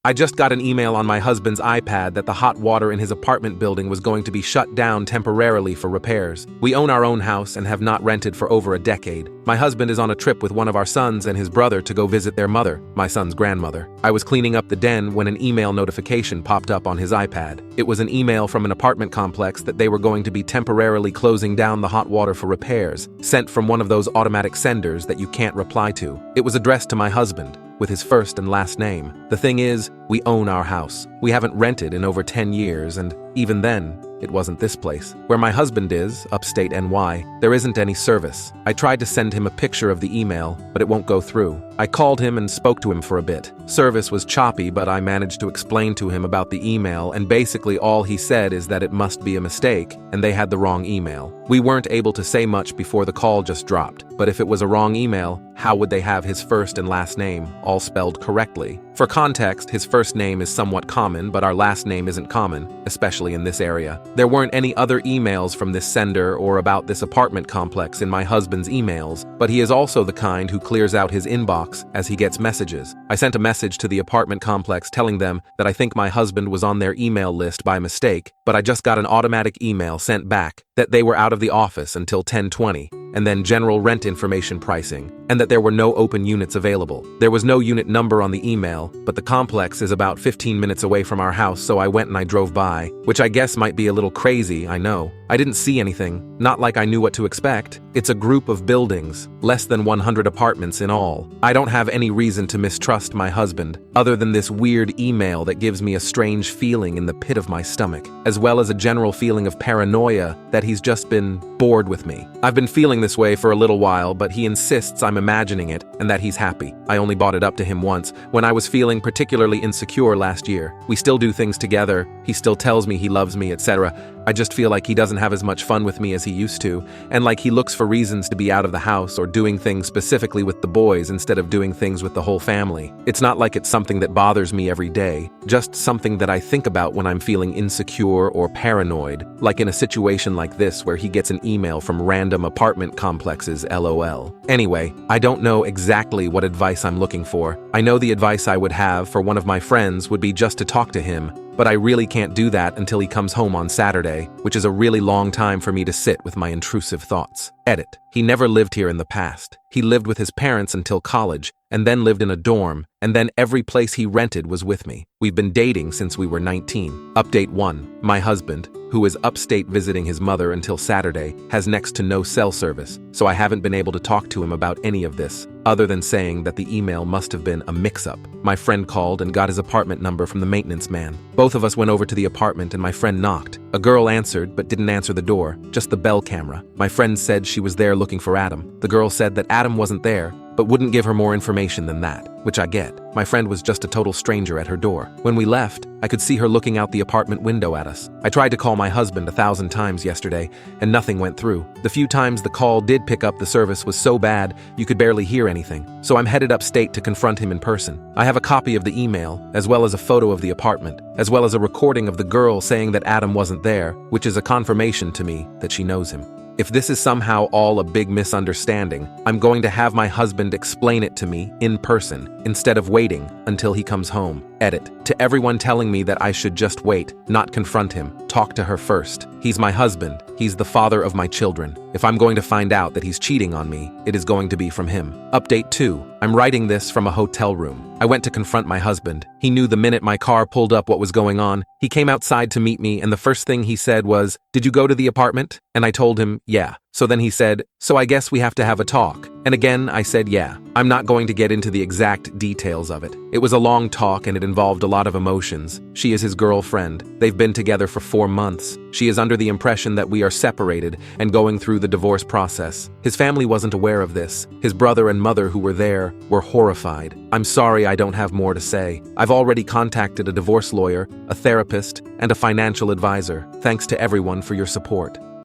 I just got an email on my husband's iPad that the hot water in his apartment building was going to be shut down temporarily for repairs. We own our own house and have not rented for over a decade. My husband is on a trip with one of our sons and his brother to go visit their mother, my son's grandmother. I was cleaning up the den when an email notification popped up on his iPad. It was an email from an apartment complex that they were going to be temporarily closing down the hot water for repairs, sent from one of those automatic senders that you can't reply to. It was addressed to my husband, with his first and last name. The thing is, we own our house. We haven't rented in over 10 years, and even then, it wasn't this place. Where my husband is, upstate NY, there isn't any service. I tried to send him a picture of the email, but it won't go through. I called him and spoke to him for a bit. Service was choppy, but I managed to explain to him about the email, and basically all he said is that it must be a mistake, and they had the wrong email. We weren't able to say much before the call just dropped, but if it was a wrong email, how would they have his first and last name all spelled correctly? For context, his first name is somewhat common, but our last name isn't common, especially in this area. There weren't any other emails from this sender or about this apartment complex in my husband's emails, but he is also the kind who clears out his inbox as he gets messages. I sent a message to the apartment complex telling them that I think my husband was on their email list by mistake, but I just got an automatic email sent back that they were out of the office until 10:20. And then general rent information pricing, and that there were no open units available. There was no unit number on the email, but the complex is about 15 minutes away from our house, so I went and I drove by, which I guess might be a little crazy, I know. I didn't see anything, not like I knew what to expect. It's a group of buildings, less than 100 apartments in all. I don't have any reason to mistrust my husband, other than this weird email that gives me a strange feeling in the pit of my stomach, as well as a general feeling of paranoia that he's just been bored with me. I've been feeling this way for a little while, but he insists I'm imagining it and that he's happy. I only brought it up to him once, when I was feeling particularly insecure last year. We still do things together, he still tells me he loves me, etc. I just feel like he doesn't have as much fun with me as he used to, and like he looks for reasons to be out of the house or doing things specifically with the boys instead of doing things with the whole family. It's not like it's something that bothers me every day, just something that I think about when I'm feeling insecure or paranoid, like in a situation like this where he gets an email from random apartment complexes, LOL. Anyway, I don't know exactly what advice I'm looking for. I know the advice I would have for one of my friends would be just to talk to him, but I really can't do that until he comes home on Saturday, which is a really long time for me to sit with my intrusive thoughts. Edit. He never lived here in the past. He lived with his parents until college, and then lived in a dorm, and then every place he rented was with me. We've been dating since we were 19. Update 1. My husband, who is upstate visiting his mother until Saturday, has next to no cell service, so I haven't been able to talk to him about any of this, other than saying that the email must have been a mix-up. My friend called and got his apartment number from the maintenance man. Both of us went over to the apartment and my friend knocked. A girl answered but didn't answer the door, just the bell camera. My friend said she was there looking for Adam. The girl said that Adam wasn't there, but wouldn't give her more information than that, which I get. My friend was just a total stranger at her door. When we left, I could see her looking out the apartment window at us. I tried to call my husband 1,000 times yesterday, and nothing went through. The few times the call did pick up, the service was so bad you could barely hear anything. So I'm headed upstate to confront him in person. I have a copy of the email, as well as a photo of the apartment, as well as a recording of the girl saying that Adam wasn't there, which is a confirmation to me that she knows him. If this is somehow all a big misunderstanding, I'm going to have my husband explain it to me in person instead of waiting until he comes home. Edit. To everyone telling me that I should just wait, not confront him, talk to her first. He's my husband. He's the father of my children. If I'm going to find out that he's cheating on me, it is going to be from him. Update 2. I'm writing this from a hotel room. I went to confront my husband. He knew the minute my car pulled up what was going on. He came outside to meet me, and the first thing he said was, "Did you go to the apartment?" And I told him, "Yeah." So then he said, "So I guess we have to have a talk." And again, I said, "Yeah." I'm not going to get into the exact details of it. It was a long talk and it involved a lot of emotions. She is his girlfriend. They've been together for 4 months. She is under the impression that we are separated and going through the divorce process. His family wasn't aware of this. His brother and mother who were there were horrified. I'm sorry I don't have more to say. I've already contacted a divorce lawyer, a therapist, and a financial advisor. Thanks to everyone for your support.